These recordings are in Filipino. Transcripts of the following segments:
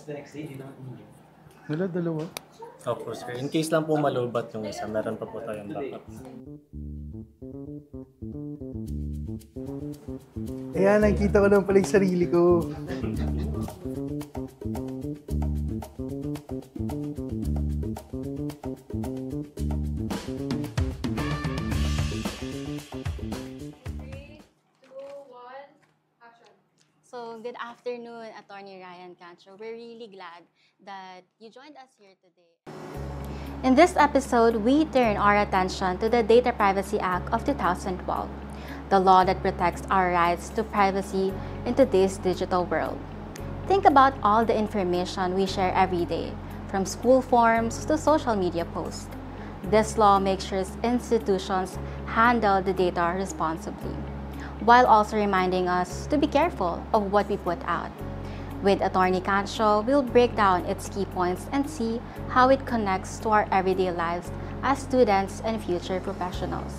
the next day, di naman umuwi. Dalawa? Opo, sir. In case lang po malubat yung isa, meron pa po tayong backup. Ayan, nakikita ko naman pala yung sarili ko. So, good afternoon, Attorney Ryan Castro. We're really glad that you joined us here today. In this episode, we turn our attention to the Data Privacy Act of 2012, the law that protects our rights to privacy in today's digital world. Think about all the information we share every day, from school forms to social media posts. This law makes sure institutions handle the data responsibly, while also reminding us to be careful of what we put out. With Attorney Castro, we'll break down its key points and see how it connects to our everyday lives as students and future professionals.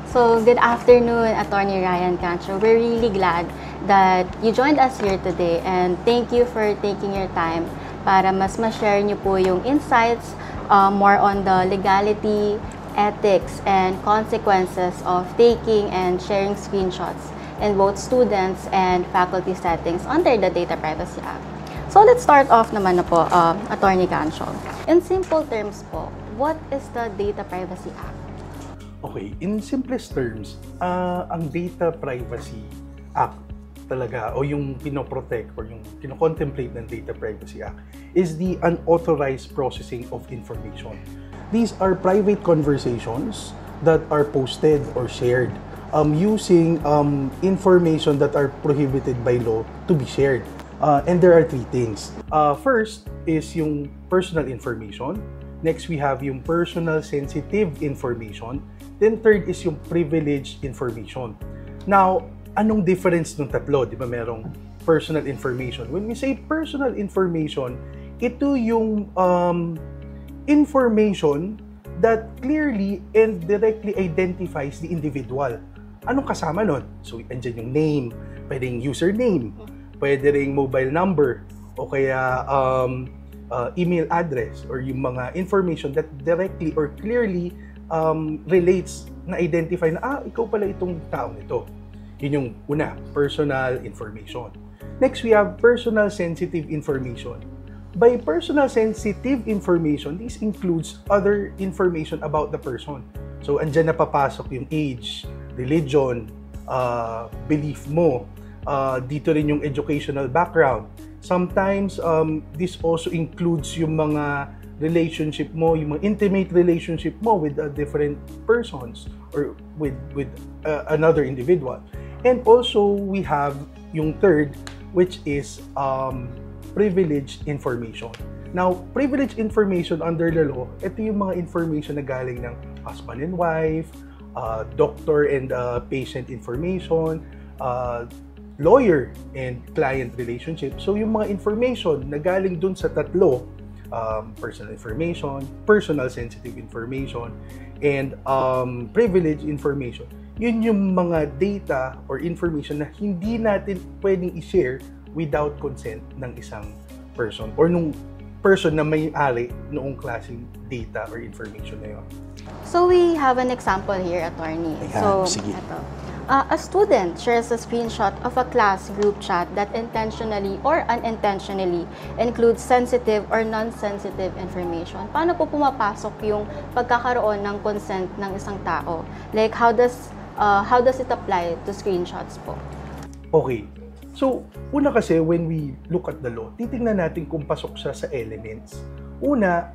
So, good afternoon, Attorney Ryan Castro. We're really glad that you joined us here today, and thank you for taking your time para mas ma-share niyo po yung insights more on the legality, ethics, and consequences of taking and sharing screenshots in both students and faculty settings under the Data Privacy Act. So let's start off naman na po, Attorney Castro. In simple terms po, what is the Data Privacy Act? Okay, in simplest terms, ang Data Privacy Act talaga, o yung pinoprotect or yung kinocontemplate ng Data Privacy Act is the unauthorized processing of information. These are private conversations that are posted or shared using information that are prohibited by law to be shared. And there are three things. First is yung personal information. Next, we have yung personal sensitive information. Then third is yung privileged information. Now, anong difference ng tatlo? Di ba merong personal information? When we say personal information, ito yung information that clearly and directly identifies the individual. Anong kasama nun? So, andyan yung name, pwedeng username, pwede ring mobile number, o kaya email address, or yung mga information that directly or clearly relates na identify na, ikaw pala itong taong ito. Yun yung una, personal information. Next, we have personal sensitive information. By personal sensitive information, this includes other information about the person. So, andyan na papasok yung age, religion, belief mo, dito rin yung educational background. Sometimes, this also includes yung mga relationship mo, yung mga intimate relationship mo with different persons or with another individual. And also, we have yung third, which is privileged information. Now, privileged information under the law, ito yung mga information na galing ng husband and wife, doctor and patient information, lawyer and client relationship. So, yung mga information na galing dun sa tatlo, personal information, personal sensitive information, and privileged information, yun yung mga data or information na hindi natin pwedeng i-share without consent ng isang person or nung person na may-ari noong klaseng data or information na yun. So we have an example here, Attorney. Ayan, sige. Ito. A student shares a screenshot of a class group chat that intentionally or unintentionally includes sensitive or non-sensitive information. Paano po pumapasok yung pagkakaroon ng consent ng isang tao? Like, how does it apply to screenshots po? Okay. So, una kasi, when we look at the law, titingnan natin kung pasok siya sa elements. Una,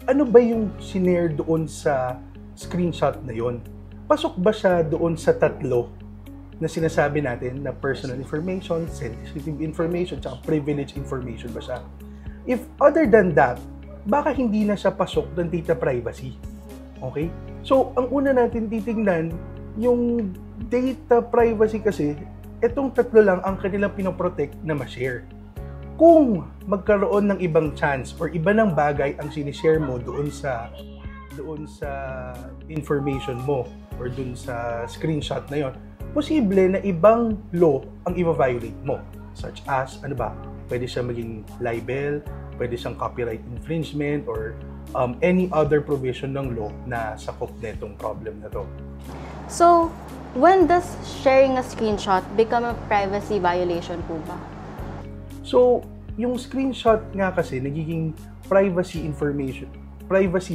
ano ba yung sinare doon sa screenshot na yon? Pasok ba siya doon sa tatlo na sinasabi natin na personal information, sensitive information, tsaka privileged information ba siya? If other than that, baka hindi na siya pasok ng data privacy. Okay? So, ang una natin titingnan, yung data privacy kasi, etong tatlo lang ang kanilang pinoprotect na ma-share. Kung magkaroon ng ibang chance or iba ng bagay ang sinishare mo doon sa information mo or doon sa screenshot na yon, posible na ibang law ang i-violate mo. Such as, ano ba? pwede siya maging libel, pwede siyang copyright infringement, or any other provision ng law na sakop netong problem na to. So, when does sharing a screenshot become a privacy violation po ba? So, yung screenshot nga kasi nagiging privacy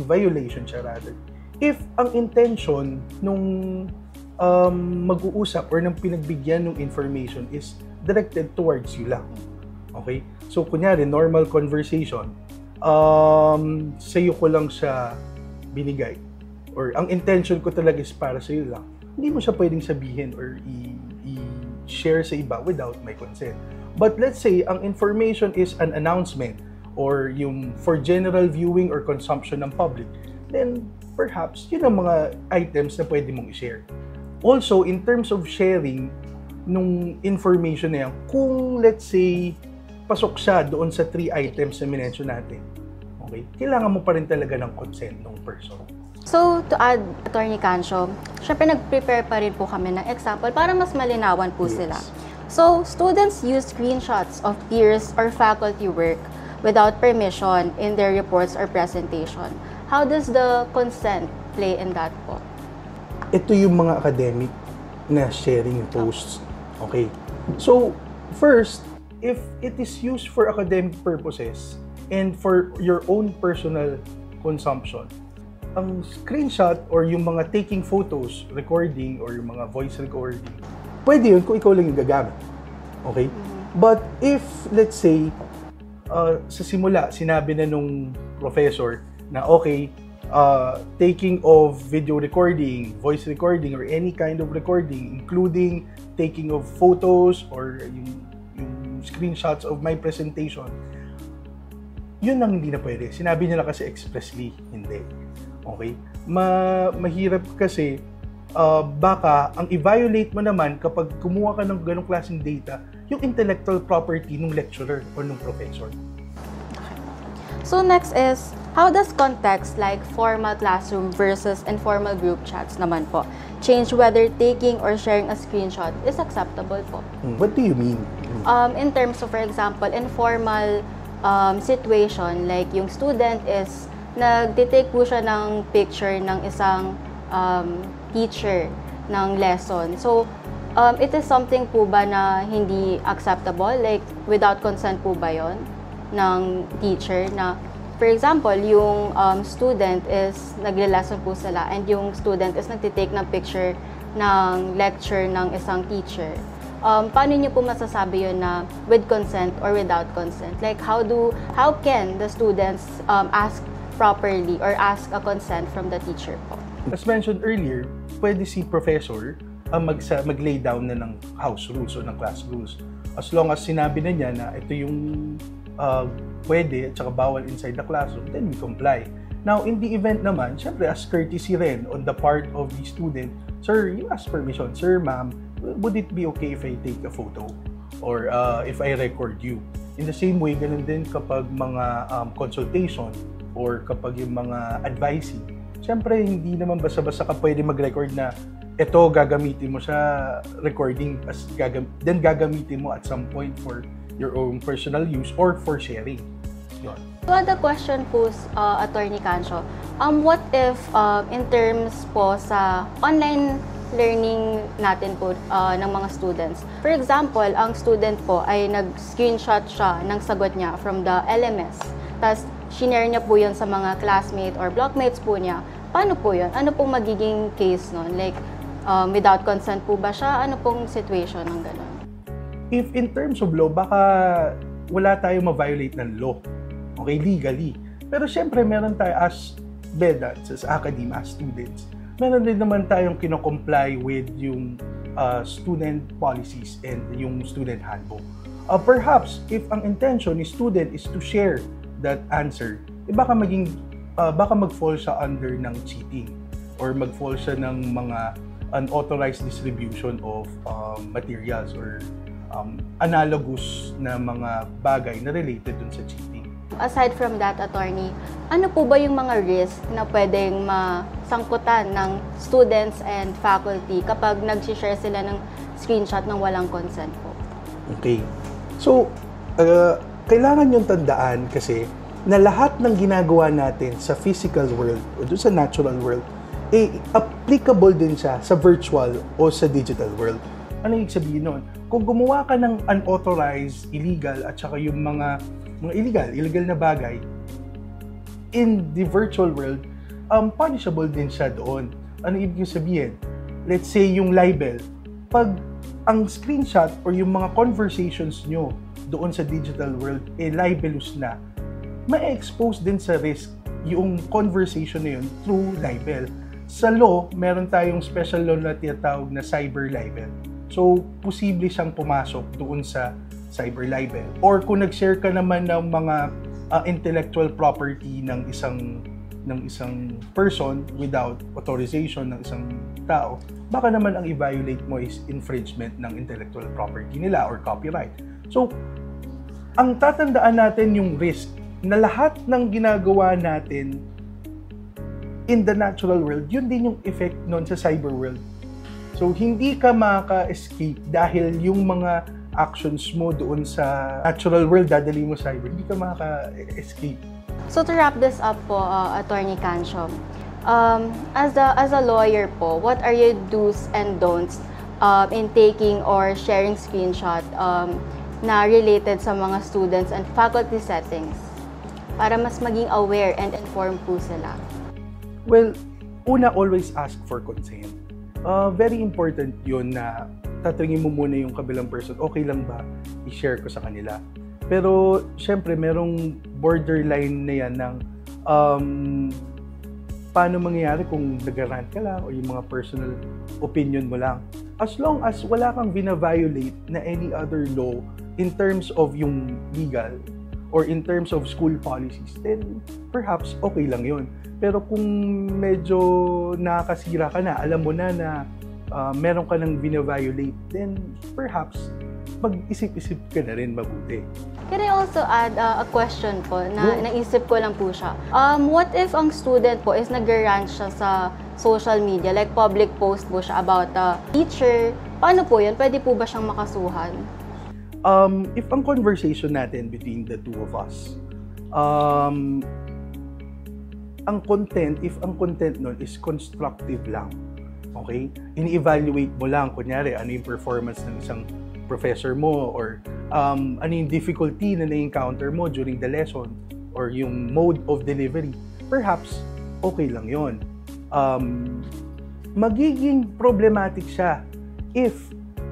violation siya rather. If ang intention nung mag-uusap or ng pinagbigyan ng information is directed towards you lang. Okay? So, kunyari, normal conversation, sa'yo ko lang siya binigay. Or ang intention ko talaga is para sa'yo lang. Hindi mo siya pwedeng sabihin or i-share sa iba without my consent. But let's say, ang information is an announcement or yung for general viewing or consumption ng public, then perhaps yun ang mga items na pwede mong i-share. Also, in terms of sharing nung information na yan, kung let's say, pasok siya doon sa 3 items na minention natin, okay, kailangan mo pa rin talaga ng consent ng person. So, to add, Attorney Cancio, syempre nag-prepare pa rin po kami ng example para mas malinawan po sila. So, students use screenshots of peers or faculty work without permission in their reports or presentation. How does the consent play in that po? Ito yung mga academic na sharing posts. Okay. So, first, if it is used for academic purposes and for your own personal consumption, ang screenshot or yung mga taking photos, recording, or yung mga voice recording, pwede yun kung ikaw lang yung gagamit. Okay? But if, let's say, sa simula, sinabi na nung professor na okay, taking of video recording, voice recording, or any kind of recording, including taking of photos or yung screenshots of my presentation, yun ang hindi na pwede. Sinabi nila kasi expressly, hindi. Okay? Mahirap kasi, baka ang i-violate mo naman kapag kumuha ka ng ganong klaseng data, yung intellectual property ng lecturer or ng professor. So next is, how does context like formal classroom versus informal group chats naman po change whether taking or sharing a screenshot is acceptable po? What do you mean? In terms of, for example, informal situation, like yung student is nagtitake po siya ng picture ng isang teacher ng lesson. So, it is something po ba na hindi acceptable? Like, without consent po ba yon ng teacher na, for example, yung student is nagle-lesson po sila and yung student is nagtitake ng picture ng lecture ng isang teacher. Paano niyo po masasabi yun na with consent or without consent? Like, how can the students ask properly or ask a consent from the teacher po? As mentioned earlier, pwede si professor mag-lay down na ng house rules o ng class rules. As long as sinabi na niya na ito yung pwede at saka bawal inside the classroom, then we comply. Now, in the event naman, syempre as courtesy rin on the part of the student, sir, you ask permission, sir, ma'am, would it be okay if I take a photo? Or if I record you? In the same way, ganun din kapag mga consultation or kapag yung mga advising. Syempre, hindi naman basta-basta ka pwede mag-record na ito, gagamitin mo sa recording, then gagamitin mo at some point for your own personal use or for sharing. Yun. So, the question po, Attorney Cancio, what if in terms po sa online learning natin po ng mga students, for example, ang student po ay nag-screenshot siya ng sagot niya from the LMS, tapos shinare niya po yun sa mga classmates or blockmates po niya. Paano po yun? Ano pong magiging case nun? Like, without consent po ba siya? Ano pong situation ng gano'n? If in terms of law, baka wala tayong ma-violate ng law. Okay, legally. Pero syempre, meron tayo as bedats, as academe, as students, meron din naman tayong kino-comply with yung student policies and yung student handbook. Perhaps, if ang intention ni student is to share that answer, baka mag-fall siya under ng cheating or mag-fall siya ng mga unauthorized distribution of materials or analogous na mga bagay na related dun sa cheating. Aside from that, attorney, ano po ba yung mga risk na pwedeng masangkutan ng students and faculty kapag nag-share sila ng screenshot ng walang consent po? Okay. So, kailangan yung tandaan kasi na lahat ng ginagawa natin sa physical world o doon sa natural world, applicable din siya sa virtual o sa digital world. Ano yung sabihin nun? Kung gumawa ka ng unauthorized, illegal, at saka yung mga illegal na bagay, in the virtual world, punishable din siya doon. Ano ibig sabihin? Let's say yung libel. Pag ang screenshot or yung mga conversations nyo doon sa digital world, libelous na, ma-expose din sa risk yung conversation na yun through libel. Sa law, meron tayong special law na tinatawag na cyber libel. So, posible siyang pumasok doon sa cyber libel. Or kung nag-share ka naman ng mga intellectual property ng isang person without authorization ng isang tao, baka naman ang i-violate mo is infringement ng intellectual property nila or copyright. So, ang tatandaan natin yung risk na lahat ng ginagawa natin in the natural world, yun din yung effect nun sa cyber world. So, hindi ka maka-escape dahil yung mga actions mo doon sa natural world, dadali mo cyber, hindi ka maka-escape. So to wrap this up po, Attorney Cancio, as a lawyer po, what are your do's and don'ts in taking or sharing screenshot na related sa mga students and faculty settings para mas maging aware and informed po sila? Well, una, always ask for consent. Very important yun na tatanungin mo muna yung kabilang person, okay lang ba i-share ko sa kanila? Pero, syempre, merong borderline na yan ng paano mangyayari kung nag-rant ka lang o yung mga personal opinion mo lang. As long as wala kang vina-violate na any other law in terms of yung legal or in terms of school policies, then perhaps okay lang yun. Pero kung medyo nakakasira ka na, alam mo na meron ka nang vina-violate, then perhaps mag-isip-isip ka na rin mabuti. Can I also add a question po na naisip ko lang po siya? What if ang student po is nag-rant siya sa social media, like public post po siya about a teacher? Paano po yun? Pwede po ba siyang makasuhan? If ang conversation natin between the two of us, if ang content nun is constructive lang, okay? Ini-evaluate mo lang, kunyari, ano yung performance ng isang professor mo or ano yung difficulty na na-encounter mo during the lesson or yung mode of delivery, perhaps okay lang yon. Magiging problematic siya if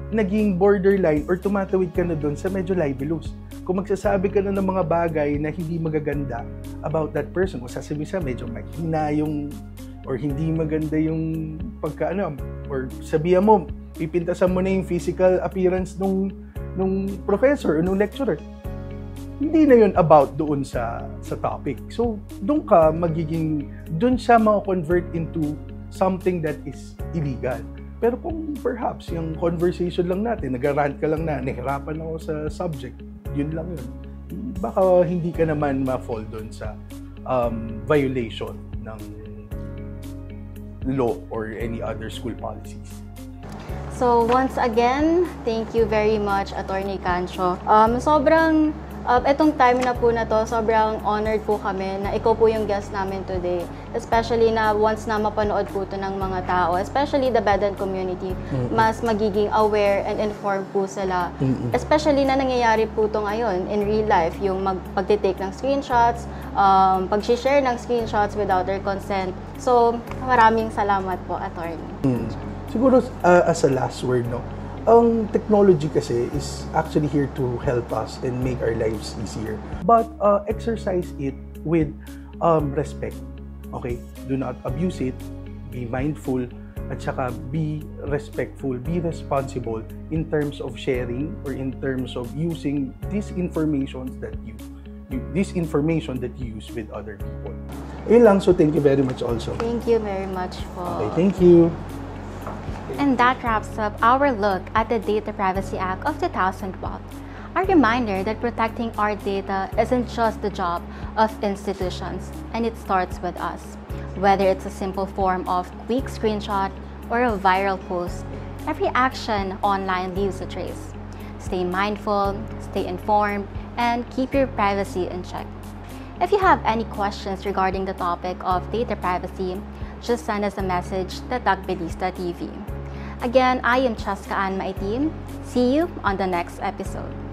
naging borderline or tumatawid ka na doon sa medyo libelous. Kung magsasabi ka na ng mga bagay na hindi magaganda about that person, kung sasabihin siya medyo mahina yung or hindi maganda yung pagkaano, or sabihan mo, pipintasan mo na yung physical appearance nung professor o nung lecturer. Hindi na yun about doon sa topic. So, doon siya ma-convert into something that is illegal. Pero kung perhaps yung conversation lang natin, nag-rant ka lang na, nahirapan ako sa subject, yun lang yun. Baka hindi ka naman ma-fall doon sa violation ng law or any other school policies. So once again, thank you very much, Attorney Cancio. Etong time na po na to, sobrang honored po kami na ikaw po yung guest namin today. Especially na once na mapanood po ito ng mga tao, especially the Bedant community, mas magiging aware and informed po sila. Especially na nangyayari po ito ngayon in real life, yung pagtitake ng screenshots, pag-share ng screenshots without their consent. So, maraming salamat po, Attorney. Siguro as a last word, no, ang technology kasi is actually here to help us and make our lives easier. But exercise it with respect. Okay? Do not abuse it. Be mindful. At saka be respectful. Be responsible in terms of sharing or in terms of using these information that you use with other people. Ayun lang. So thank you very much also. Thank you very much po. Okay, thank you. And that wraps up our look at the Data Privacy Act of 2012. A reminder that protecting our data isn't just the job of institutions, and it starts with us. Whether it's a simple form of quick screenshot or a viral post, every action online leaves a trace. Stay mindful, stay informed, and keep your privacy in check. If you have any questions regarding the topic of data privacy, just send us a message to Tagbilista TV. Again, I am Cheska Ann Maitim. See you on the next episode.